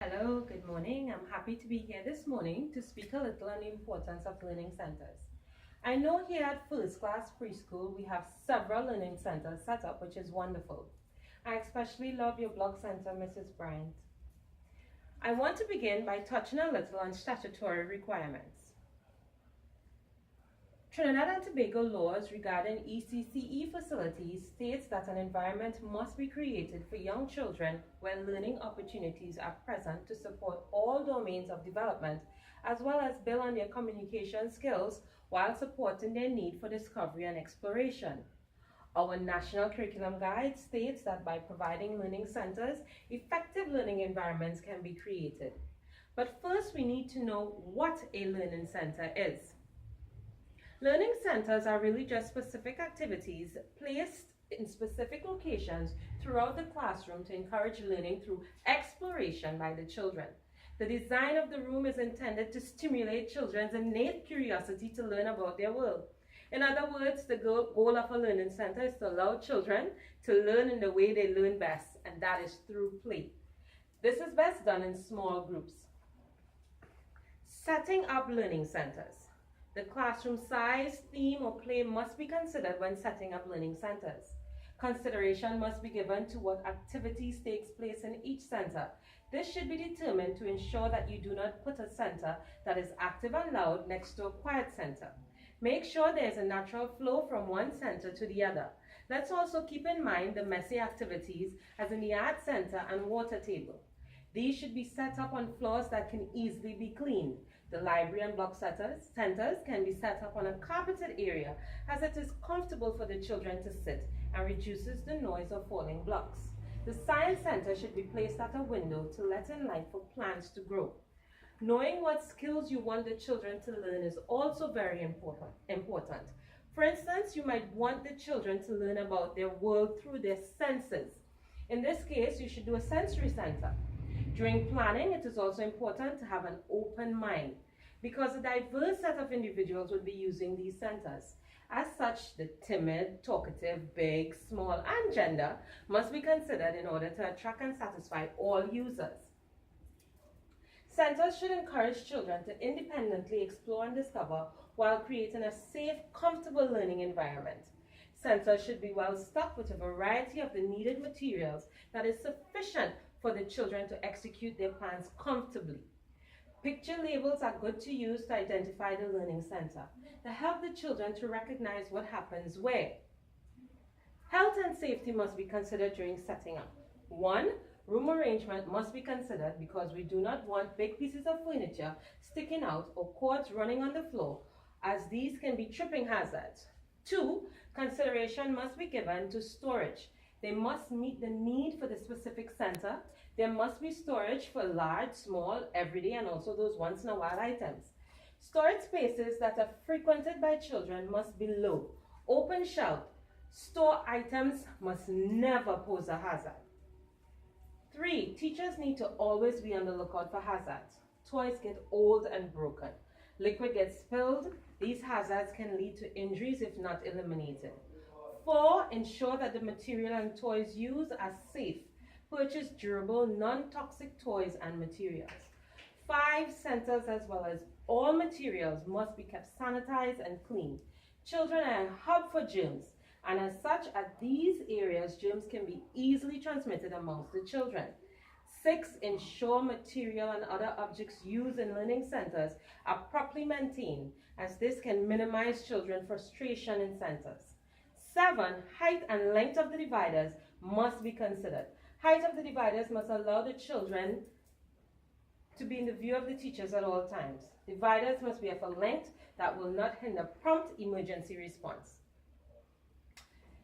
Hello, good morning. I'm happy to be here this morning to speak a little on the importance of learning centers. I know here at First Class Preschool we have several learning centers set up, which is wonderful. I especially love your blog center, Mrs. Bryant. I want to begin by touching a little on statutory requirements. Trinidad and Tobago laws regarding ECCE facilities states that an environment must be created for young children where learning opportunities are present to support all domains of development, as well as build on their communication skills while supporting their need for discovery and exploration. Our National Curriculum Guide states that by providing learning centers, effective learning environments can be created. But first we need to know what a learning center is. Learning centers are really just specific activities placed in specific locations throughout the classroom to encourage learning through exploration by the children. The design of the room is intended to stimulate children's innate curiosity to learn about their world. In other words, the goal of a learning center is to allow children to learn in the way they learn best, and that is through play. This is best done in small groups. Setting up learning centers. The classroom size, theme, or play must be considered when setting up learning centers. Consideration must be given to what activities takes place in each center. This should be determined to ensure that you do not put a center that is active and loud next to a quiet center. Make sure there is a natural flow from one center to the other. Let's also keep in mind the messy activities as in the art center and water table. These should be set up on floors that can easily be cleaned. The library and block centers can be set up on a carpeted area as it is comfortable for the children to sit and reduces the noise of falling blocks. The science center should be placed at a window to let in light for plants to grow. Knowing what skills you want the children to learn is also very important. For instance, you might want the children to learn about their world through their senses. In this case, you should do a sensory center. During planning, it is also important to have an open mind because a diverse set of individuals will be using these centers. As such, the timid, talkative, big, small, and gender must be considered in order to attract and satisfy all users. Centers should encourage children to independently explore and discover while creating a safe, comfortable learning environment. Centers should be well stocked with a variety of the needed materials that is sufficient for the children to execute their plans comfortably. Picture labels are good to use to identify the learning center. They help the children to recognize what happens where. Health and safety must be considered during setting up. 1. Room arrangement must be considered because we do not want big pieces of furniture sticking out or cords running on the floor, as these can be tripping hazards. 2. Consideration must be given to storage. They must meet the need for the specific center. There must be storage for large, small, everyday, and also those once in a while items. Storage spaces that are frequented by children must be low. Open shelf. Store items must never pose a hazard. 3. Teachers need to always be on the lookout for hazards. Toys get old and broken. Liquid gets spilled. These hazards can lead to injuries if not eliminated. 4. Ensure that the material and toys used are safe. Purchase durable, non-toxic toys and materials. 5. Centers as well as all materials must be kept sanitized and clean. Children are a hub for germs, and as such, at these areas, germs can be easily transmitted amongst the children. 6. Ensure material and other objects used in learning centers are properly maintained, as this can minimize children's frustration in centers. 7. Height and length of the dividers must be considered. Height of the dividers must allow the children to be in the view of the teachers at all times. Dividers must be of a length that will not hinder prompt emergency response.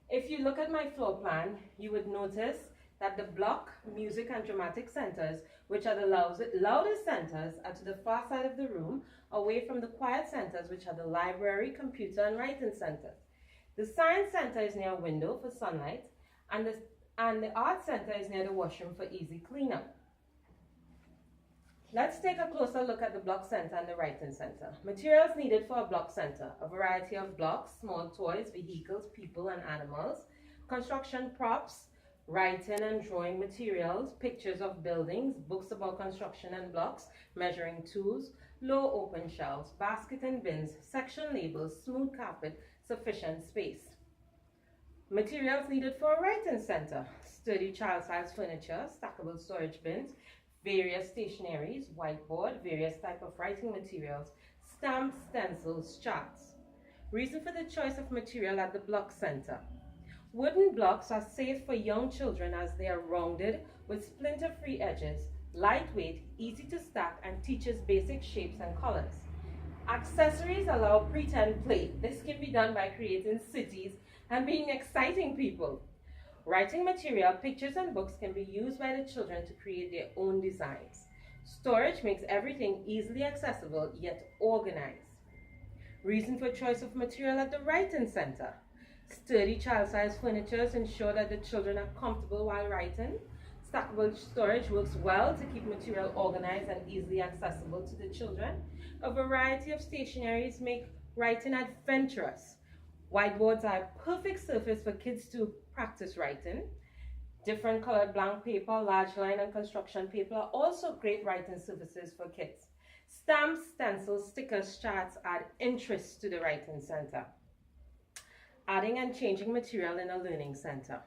If you look at my floor plan, you would notice that the block, music, and dramatic centers, which are the loudest centers, are to the far side of the room, away from the quiet centers, which are the library, computer, and writing centers. The science center is near a window for sunlight, and the art center is near the washroom for easy cleanup. Let's take a closer look at the block center and the writing center. Materials needed for a block center: a variety of blocks, small toys, vehicles, people, and animals, construction props, Writing and drawing materials, pictures of buildings, books about construction and blocks, measuring tools, low open shelves, basket and bins, section labels, smooth carpet, sufficient space. Materials needed for a writing center: sturdy child-sized furniture, stackable storage bins, various stationeries, whiteboard, various type of writing materials, stamps, stencils, charts. Reason for the choice of material at the block center: wooden blocks are safe for young children as they are rounded with splinter-free edges, lightweight, easy to stack, and teaches basic shapes and colors. Accessories allow pretend play. This can be done by creating cities and being exciting people. Writing material, pictures, and books can be used by the children to create their own designs. Storage makes everything easily accessible yet organized. Reason for choice of material at the writing center: sturdy child-sized furniture ensure that the children are comfortable while writing. Stackable storage works well to keep material organized and easily accessible to the children. A variety of stationeries make writing adventurous. Whiteboards are a perfect surface for kids to practice writing. Different colored blank paper, large line, and construction paper are also great writing surfaces for kids. Stamps, stencils, stickers, charts add interest to the writing center. Adding and changing material in a learning center.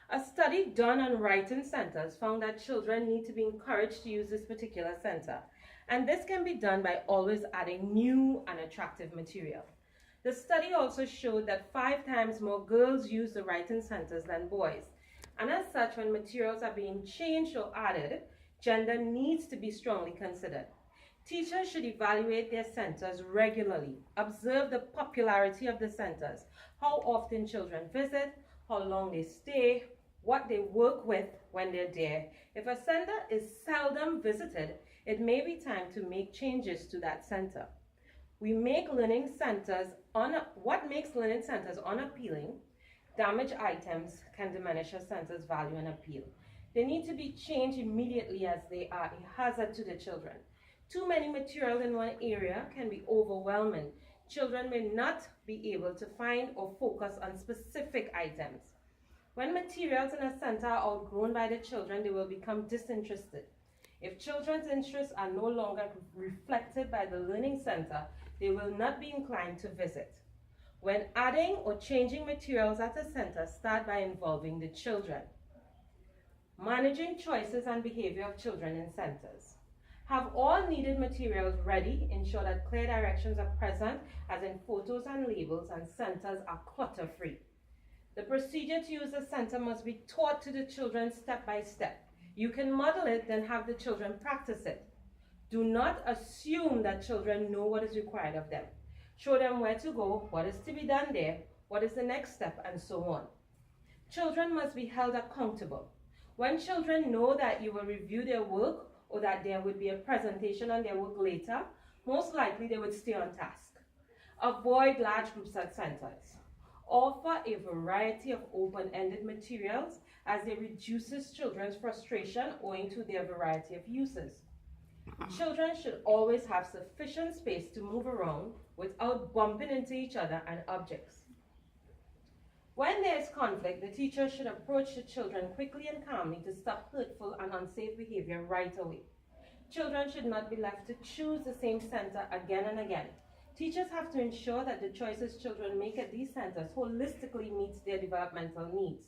A study done on writing centers found that children need to be encouraged to use this particular center, and this can be done by always adding new and attractive material. The study also showed that 5 times more girls use the writing centers than boys, and as such, when materials are being changed or added, gender needs to be strongly considered. Teachers should evaluate their centers regularly, observe the popularity of the centers, how often children visit, how long they stay, what they work with when they're there. If a center is seldom visited, it may be time to make changes to that center. What makes learning centers unappealing? Damaged items can diminish a center's value and appeal. They need to be changed immediately as they are a hazard to the children. Too many materials in one area can be overwhelming. Children may not be able to find or focus on specific items. When materials in a center are outgrown by the children, they will become disinterested. If children's interests are no longer reflected by the learning center, they will not be inclined to visit. When adding or changing materials at a center, start by involving the children. Managing choices and behavior of children in centers. Have all needed materials ready. Ensure that clear directions are present, as in photos and labels, and centers are clutter-free. The procedure to use a center must be taught to the children step by step. You can model it, then have the children practice it. Do not assume that children know what is required of them. Show them where to go, what is to be done there, what is the next step, and so on. Children must be held accountable. When children know that you will review their work or that there would be a presentation on their work later, most likely they would stay on task. Avoid large groups at centers. Offer a variety of open-ended materials, as it reduces children's frustration owing to their variety of uses. Children should always have sufficient space to move around without bumping into each other and objects. When there is conflict, the teacher should approach the children quickly and calmly to stop hurtful and unsafe behavior right away. Children should not be left to choose the same center again and again. Teachers have to ensure that the choices children make at these centers holistically meets their developmental needs.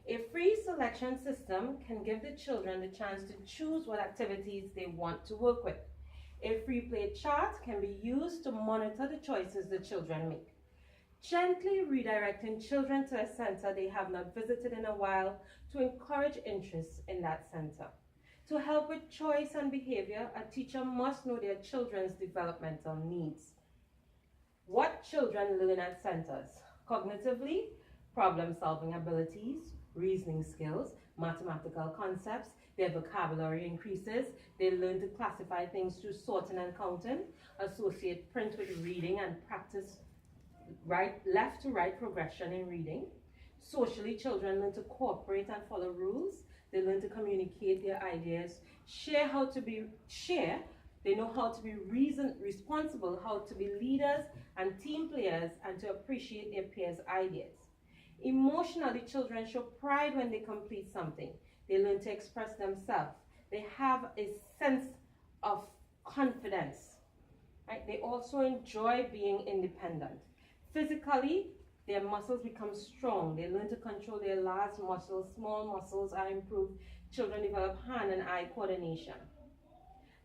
A free selection system can give the children the chance to choose what activities they want to work with. A free play chart can be used to monitor the choices the children make. Gently redirecting children to a center they have not visited in a while to encourage interest in that center. To help with choice and behavior, a teacher must know their children's developmental needs. What children learn at centers? Cognitively, problem-solving abilities, reasoning skills, mathematical concepts, their vocabulary increases, they learn to classify things through sorting and counting, associate print with reading and practice left to right progression in reading. Socially, children learn to cooperate and follow rules. They learn to communicate their ideas, they know how to be responsible, how to be leaders and team players, and to appreciate their peers' ideas. Emotionally, children show pride when they complete something. They learn to express themselves. They have a sense of confidence. Right? They also enjoy being independent. Physically, their muscles become strong. They learn to control their large muscles. Small muscles are improved. Children develop hand and eye coordination.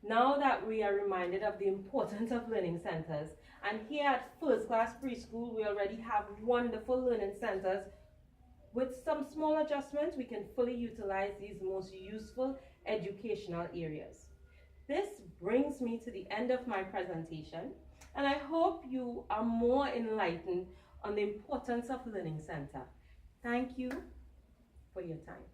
Now that we are reminded of the importance of learning centers, and here at First Class Preschool, we already have wonderful learning centers. With some small adjustments, we can fully utilize these most useful educational areas. This brings me to the end of my presentation, and I hope you are more enlightened on the importance of Learning Center. Thank you for your time.